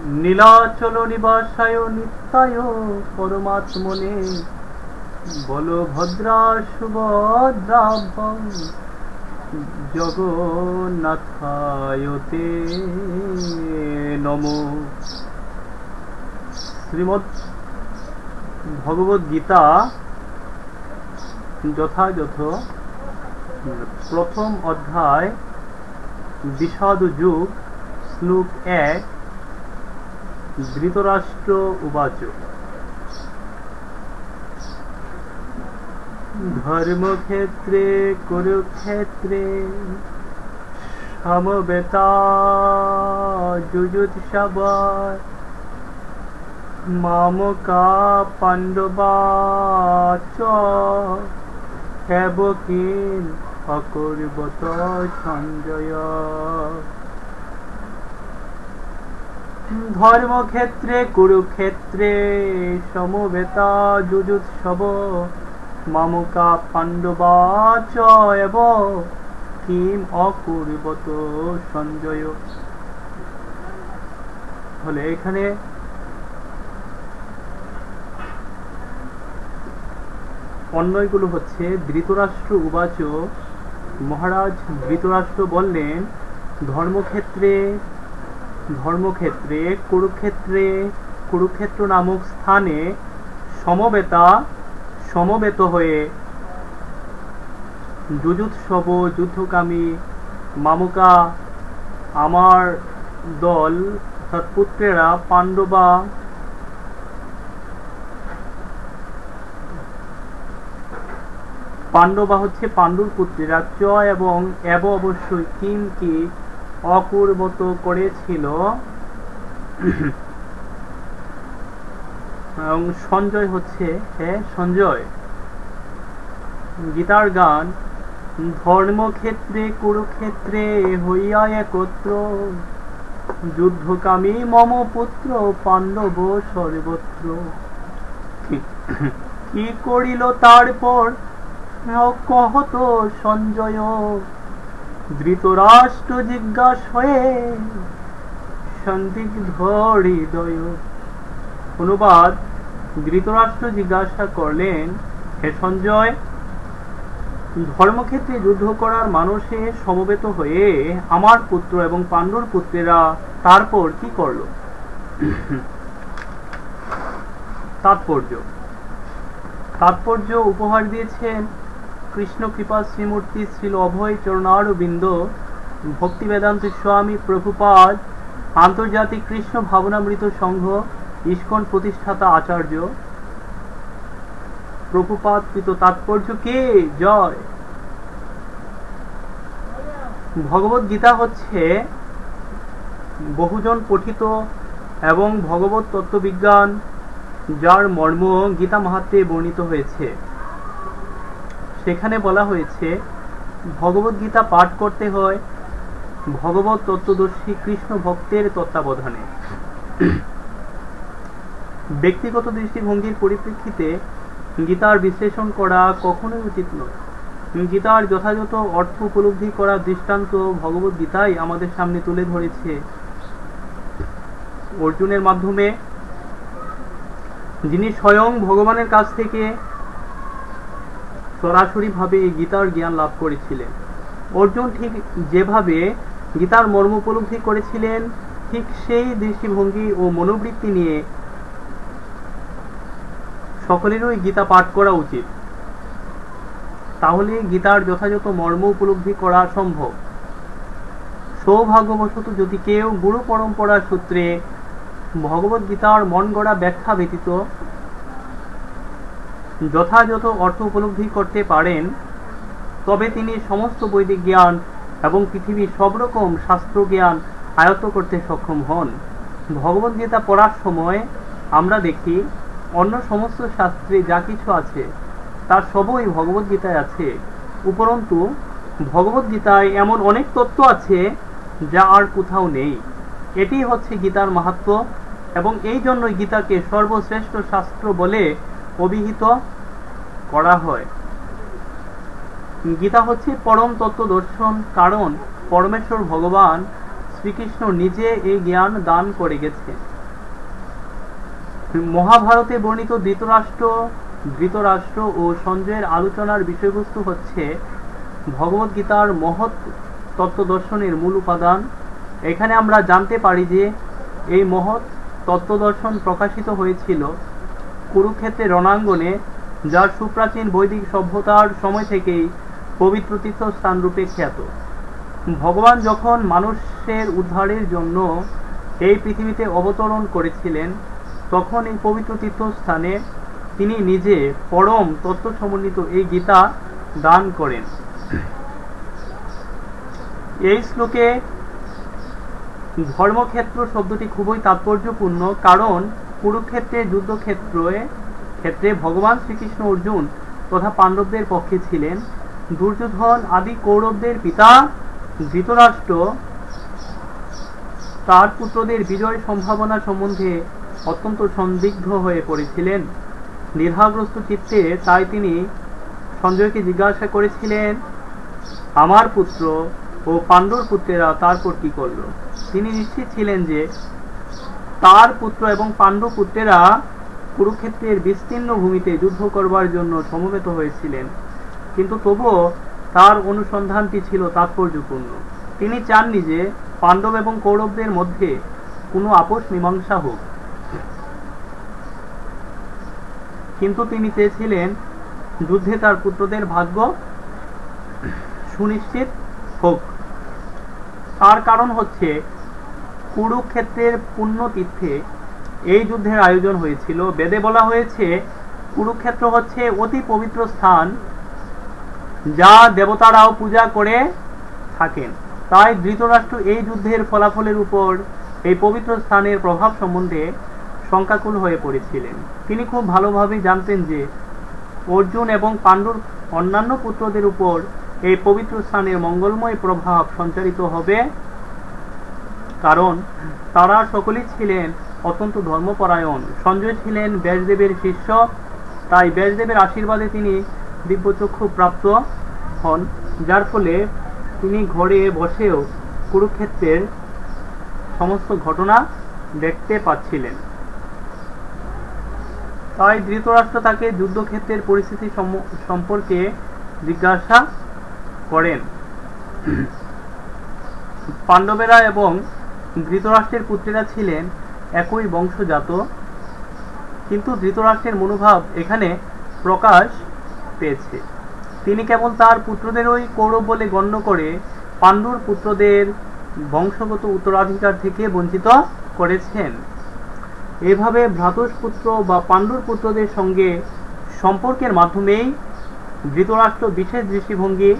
নীলাচল নিবাসায় নিত্যায় পরমাত্মনে বলভদ্রা সুভদ্রাভ্যং জগন্নাথায়তে নমো। শ্রীমদ্ ভগবদ গীতা যথাযথ প্রথম অধ্যায় বিষাদ যুগ শ্লোক 1 ধৃতরাষ্ট্র উবাচ ধর্মক্ষেত্রে কুরুক্ষেত্রে সমবেতা যুযুৎসবা মামকা পাণ্ডবাচ হেবকিম অকুর্বত সঞ্জয়। ধর্মক্ষেত্রে কুরুক্ষেত্রে সমবেতা যুযুৎসব মামকা পাণ্ডবাচ এব কিম অকুর্বত সঞ্জয়। হলে এখানে অন্যগুলো হচ্ছে ধৃতরাষ্ট্র উবাচ, মহারাজ ধৃতরাষ্ট্র বললেন ধর্মক্ষেত্রে কুরুক্ষেত্র নামক স্থানে সমবেত হয়ে যুযুৎসব যুদ্ধকামী মামকা আমার দল সৎপুত্রেরা পাণ্ডবা হচ্ছে পাণ্ডুর পুত্রেরা চ এবং এব অবশ্যই কিম কি অকুর্বত করেছিল এবং সঞ্জয় হচ্ছে হে সঞ্জয়। গীতার গান ধর্মক্ষেত্রে কুরুক্ষেত্রে হইয়া একত্র যুদ্ধকামী মম পুত্র পাণ্ডব সর্বত্র। কি করিল তারপর কহত সঞ্জয় ধৃতরাষ্ট্র জিজ্ঞাস হয়ে সন্দিগ্ধ হৃদয়। অনুবাদ, ধৃতরাষ্ট্র জিজ্ঞাসা করলেন হে সঞ্জয়, ধর্মক্ষেত্রে যুদ্ধ করার মানুষে সমবেত হয়ে আমার পুত্র এবং পাণ্ডুর পুত্রেরা তারপর কি করল? তাৎপর্য উপহার দিয়েছেন কৃষ্ণ কৃপা শ্রীমূর্তি শ্রীল অভয় চরণারবিন্দ ভক্তি বেদান্ত স্বামী প্রভুপাদ আন্তর্জাতিক কৃষ্ণ ভাবনামৃত সংঘ ইস্কন প্রতিষ্ঠাতা আচার্য প্রভুপাদ কৃত তাৎপর্য কে জয়। ভগবদ গীতা হচ্ছে বহুজন পঠিত এবং ভগবত তত্ত্ববিজ্ঞান, যার মর্ম গীতা মাহাত্ম্যে বর্ণিত হয়েছে। সেখানে বলা হয়েছে ভগবদ গীতা পাঠ করতে হয় ভগবত তত্ত্বদর্শী কৃষ্ণ ভক্তের তত্ত্বাবধানে। ব্যক্তিগত দৃষ্টিভঙ্গির পরিপ্রেক্ষিতে গীতার বিশ্লেষণ করা কখনোই উচিত নয়। গীতার যথাযথ অর্থ উপলব্ধি করার দৃষ্টান্ত ভগবদ গীতাই আমাদের সামনে তুলে ধরেছে। অর্জুনের মাধ্যমে, যিনি স্বয়ং ভগবানের কাছ থেকে সরাসরি ভাবে এই গীতার জ্ঞান লাভ করেছিলেন। অর্জুন ঠিক যেভাবে গীতার মর্ম উপলব্ধি করেছিলেন, ঠিক সেই দৃষ্টিভঙ্গি ও মনোবৃত্তি নিয়ে সকলেরই গীতা পাঠ করা উচিত। তাহলে গীতার যথাযথ মর্ম উপলব্ধি করা সম্ভব। সৌভাগ্যবশত যদি কেউ গুরু পরম্পরার সূত্রে ভগবদ গীতার মন গড়া ব্যাখ্যা ব্যতীত যথাযথ অর্থ উপলব্ধি করতে পারেন, তবে তিনি সমস্ত বৈদিক জ্ঞান এবং পৃথিবীর সব রকম শাস্ত্র জ্ঞান আয়ত্ত করতে সক্ষম হন। ভগবদ গীতা পড়ার সময় আমরা দেখি অন্য সমস্ত শাস্ত্রে যা কিছু আছে তার সবই ভগবদ গীতায় আছে। উপরন্তু ভগবদ গীতায় এমন অনেক তত্ত্ব আছে যা আর কোথাও নেই। এটি হচ্ছে গীতার মাহাত্ম্য এবং এই জন্যই গীতাকে সর্বশ্রেষ্ঠ শাস্ত্র বলে অভিহিত করা হয়। গীতা হচ্ছে পরম তত্ত্ব দর্শন, কারণ পরমেশ্বর ভগবান শ্রীকৃষ্ণ নিজে এই জ্ঞান দান করে গেছে। মহাভারতে বর্ণিত ধৃতরাষ্ট্র ও সঞ্জয়ের আলোচনার বিষয়বস্তু হচ্ছে ভগবদ গীতার মহৎ তত্ত্বদর্শনের মূল উপাদান। এখানে আমরা জানতে পারি যে এই মহৎ তত্ত্বদর্শন প্রকাশিত হয়েছিল কুরুক্ষেত্রের রণাঙ্গনে, যা সুপ্রাচীন বৈদিক সভ্যতার সময় থেকেই পবিত্র তীর্থস্থান রূপে খ্যাত। ভগবান যখন মানুষের উদ্ধারের জন্য এই পৃথিবীতে অবতরণ করেছিলেন, তখন এই পবিত্র তীর্থস্থানে তিনি নিজে পরম তত্ত্ব সমন্বিত এই গীতা দান করেন। এই শ্লোকে ধর্মক্ষেত্র শব্দটি খুবই তাৎপর্যপূর্ণ, কারণ কুরুক্ষেত্রের যুদ্ধক্ষেত্রে ভগবান শ্রীকৃষ্ণ অর্জুন তথা পাণ্ডবদের পক্ষে ছিলেন। দুর্যোধন আদি কৌরবদের পিতা ধৃতরাষ্ট্র তার পুত্রদের বিজয় সম্ভাবনা সম্বন্ধে অত্যন্ত সন্দিগ্ধ হয়ে পড়েছিলেন। দ্বিধাগ্রস্ত চিত্তে তাই তিনি সঞ্জয়কে জিজ্ঞাসা করেছিলেন, আমার পুত্র ও পাণ্ডুর পুত্রেরা তারপর কি করল? তিনি নিশ্চিত ছিলেন যে তার পুত্র এবং পাণ্ডু পুত্রেরা কুরুক্ষেত্রের বিস্তীর্ণ ভূমিতে যুদ্ধ করবার জন্য সমবেত হয়েছিলেন, কিন্তু তবুও তার অনুসন্ধানটি ছিল তাৎপর্যপূর্ণ। তিনি চাননি যে পাণ্ডব এবং কৌরবদের মধ্যে কোনো আপোষ মীমাংসা হোক, কিন্তু তিনি চেয়েছিলেন যুদ্ধে তার পুত্রদের ভাগ্য সুনিশ্চিত হোক। তার কারণ হচ্ছে কুরুক্ষেত্রের পুণ্যতীর্থে এই যুদ্ধের আয়োজন হয়েছিল। বেদে বলা হয়েছে কুরুক্ষেত্র হচ্ছে অতি পবিত্র স্থান, যা দেবতারাও পূজা করে থাকেন। তাই ধৃতরাষ্ট্র এই যুদ্ধের ফলাফলের উপর এই পবিত্র স্থানের প্রভাব সম্বন্ধে শঙ্কাকুল হয়ে পড়েছিলেন। তিনি খুব ভালোভাবে জানতেন যে অর্জুন এবং পাণ্ডুর অন্যান্য পুত্রদের উপর এই পবিত্র স্থানের মঙ্গলময় প্রভাব সঞ্চারিত হবে, কারণ তারা সকলেই ছিলেন অত্যন্ত ধর্মপরায়ণ। সঞ্জয় ছিলেন ব্যাসদেবের শিষ্য, তাই ব্যাসদেবের আশীর্বাদে তিনি দিব্যচক্ষু প্রাপ্ত হন, যার ফলে তিনি ঘরে বসেও কুরুক্ষেত্রের সমস্ত ঘটনা দেখতে পাচ্ছিলেন। তাই ধৃতরাষ্ট্র তাকে যুদ্ধক্ষেত্রের পরিস্থিতি সম্পর্কে জিজ্ঞাসা করেন। পাণ্ডবেরা এবং ধৃতরাষ্ট্রের পুত্রেরা ছিলেন একই বংশজাত, কিন্তু ধৃতরাষ্ট্রের মনোভাব এখানে প্রকাশ পেয়েছে। তিনি কেবল তার পুত্রদেরই কৌরব বলে গণ্য করে পাণ্ডুর পুত্রদের বংশগত উত্তরাধিকার থেকে বঞ্চিত করেছেন। এভাবে ভ্রাতুষ্পুত্র বা পাণ্ডুর পুত্রদের সঙ্গে সম্পর্কের মাধ্যমেই ধৃতরাষ্ট্র বিশেষ দৃষ্টিভঙ্গি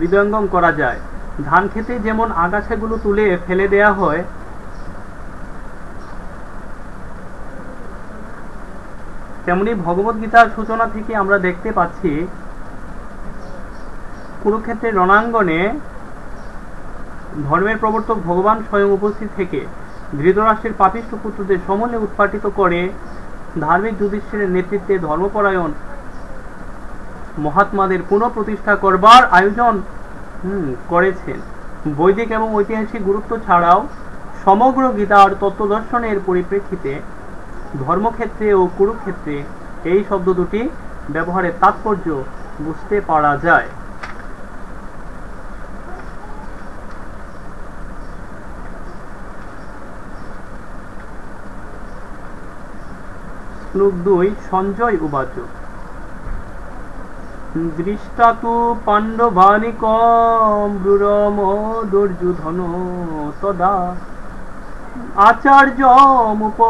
হৃদয়ঙ্গম করা যায়। ধান খেতে যেমন আগাছাগুলো তুলে ফেলে দেয়া হয়, তেমনি ভগবদ গীতার সূচনা থেকে আমরা দেখতে পাচ্ছি কুরুক্ষেত্রের রণাঙ্গনে ধর্মের প্রবর্তক ভগবান স্বয়ং উপস্থিত থেকে ধৃতরাষ্ট্রের পাপিষ্ঠ পুত্রদের সমূলে উৎপাটিত করে ধার্মিক যুধিষ্ঠিরের নেতৃত্বে ধর্মপরায়ণ মহাত্মাদের পুনঃপ্রতিষ্ঠা করবার আয়োজন করেছেন। বৈদিক এবং ঐতিহাসিক গুরুত্ব ছাড়াও সমগ্র গীতার তত্ত্বদর্শনের পরিপ্রেক্ষিতে ধর্মক্ষেত্রে ও কুরুক্ষেত্রে এই শব্দ দুটি ব্যবহারের তাৎপর্য বুঝতে পারা যায়। শ্লোক 2 সঞ্জয় উবাচ দৃষ্টা তু পাণ্ডবানিকম ব্রুরম দুর্যোধন তদা আচার্যমুপসঙ্গম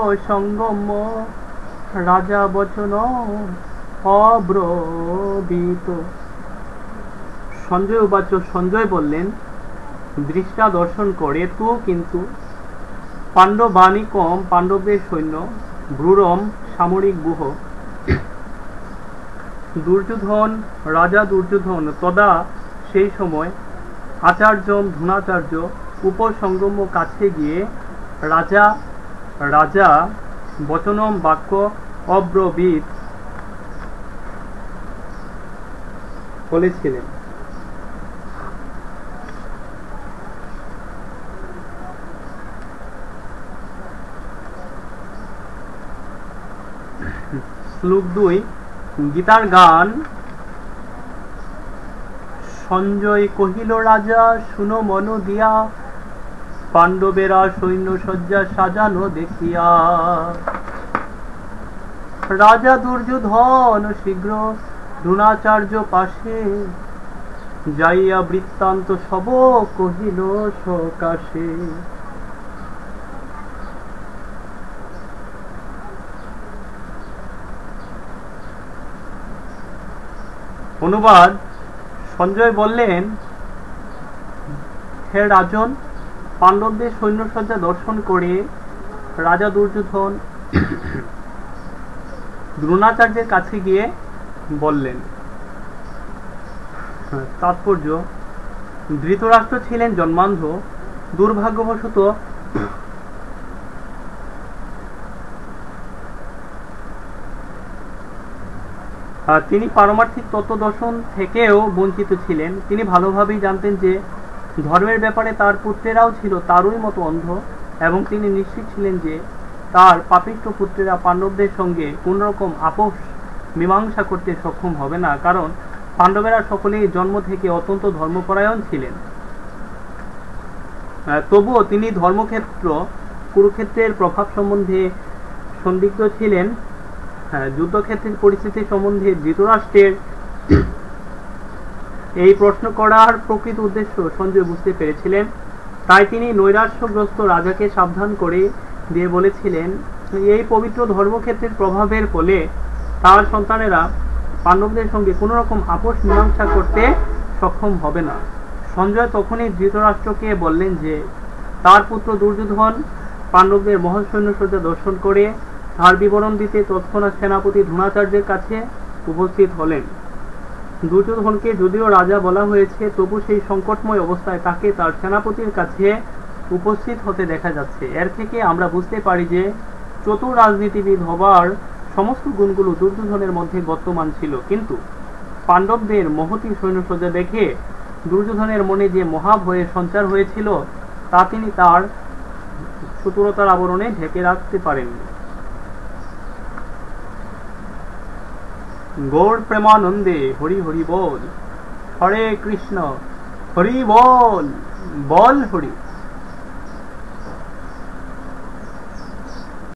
রাজা বচন অব্রবীত। সঞ্জয় উবাচ সঞ্জয় বললেন, দৃষ্টা দর্শন করে তু কিন্তু পাণ্ডবানিকম পাণ্ডবদের সৈন্য, ব্রুরম সামরিক ব্যূহ, দুর্যোধন রাজা দুর্যোধন তদা সেই সময়, আচার্যম ধুনাচার্য উপসঙ্গম কাছে গিয়ে, রাজা রাজা বচনম বাক্য অব্রবীত বলেছিলেন। শ্লোক 2 গীতার গান। সঞ্জয় কহিল রাজা শুনো মন দিয়া, পাণ্ডবেরা সৈন্য সজ্জা সাজানো দেখিয়া। রাজা দুর্যোধন শীঘ্র দ্রোণাচার্য পাশে, যাইয়া বৃত্তান্ত সব কহিল সকাশে। অনুবাদ। সঞ্জয় বললেন, হে রাজন, পাণ্ডবদের সৈন্যসজ্জা দর্শন করে রাজা দুর্যোধন দ্রোণাচার্যের কাছে গিয়ে বললেন। তাৎপর্য, ধৃতরাষ্ট্র ছিলেন জন্মান্ধ। দুর্ভাগ্যবশত তিনি পারমার্থিক তত্ত্ব দর্শন থেকেও বঞ্চিত ছিলেন। তিনি ভালোভাবেই জানতেন যে ধর্মের ব্যাপারে তার পুত্রেরাও ছিল তারই মতো অন্ধ, এবং তিনি নিশ্চিত ছিলেন যে তার পাপিষ্ঠ পুত্রেরা পাণ্ডবদের সঙ্গে কোন রকম আপোষ মীমাংসা করতে সক্ষম হবে না, কারণ পাণ্ডবেরা সকলেই জন্ম থেকে অত্যন্ত ধর্মপরায়ণ ছিলেন। তবুও তিনি ধর্মক্ষেত্র কুরুক্ষেত্রের প্রভাব সম্বন্ধে সন্দিগ্ধ ছিলেন। যুদ্ধক্ষেত্রের পরিস্থিতি সম্বন্ধে ধৃতরাষ্ট্রের এই প্রশ্ন করার প্রকৃত উদ্দেশ্য সঞ্জয় বুঝতে পেরেছিলেন। তাই তিনি নৈরাশ্যগ্রস্ত রাজাকে সাবধান করে দিয়ে বলেছিলেন, এই পবিত্র ধর্মক্ষেত্রের প্রভাবের ফলে তার সন্তানেরা পাণ্ডবদের সঙ্গে কোন রকম আপোষ মীমাংসা করতে সক্ষম হবে না। সঞ্জয় তখনই ধৃতরাষ্ট্রকে বললেন যে তার পুত্র দুর্যোধন পাণ্ডবদের মহৎ সৈন্যসজ্জা দর্শন করে তার বিবরণ দিতে তৎক্ষণাৎ সেনাপতি দ্রোণাচার্যের কাছে উপস্থিত হলেন। দুর্যোধনকে যদিও রাজা বলা হয়েছে, তবু সেই সংকটময় অবস্থায় তাকে তার সেনাপতির কাছে উপস্থিত হতে দেখা যাচ্ছে। এর থেকে আমরা বুঝতে পারি যে চতুর রাজনীতিবিদ হবার সমস্ত গুণগুলো দুর্যোধনের মধ্যে বর্তমান ছিল, কিন্তু পাণ্ডবদের মহতী সৈন্যসজ্জা দেখে দুর্যোধনের মনে যে মহাভয়ের সঞ্চার হয়েছিল তা তিনি তার চতুরতার আবরণে ঢেকে রাখতে পারেননি। গৌর প্রেমানন্দে হরি হরি বল, হরে কৃষ্ণ হরি বল, বল হরি।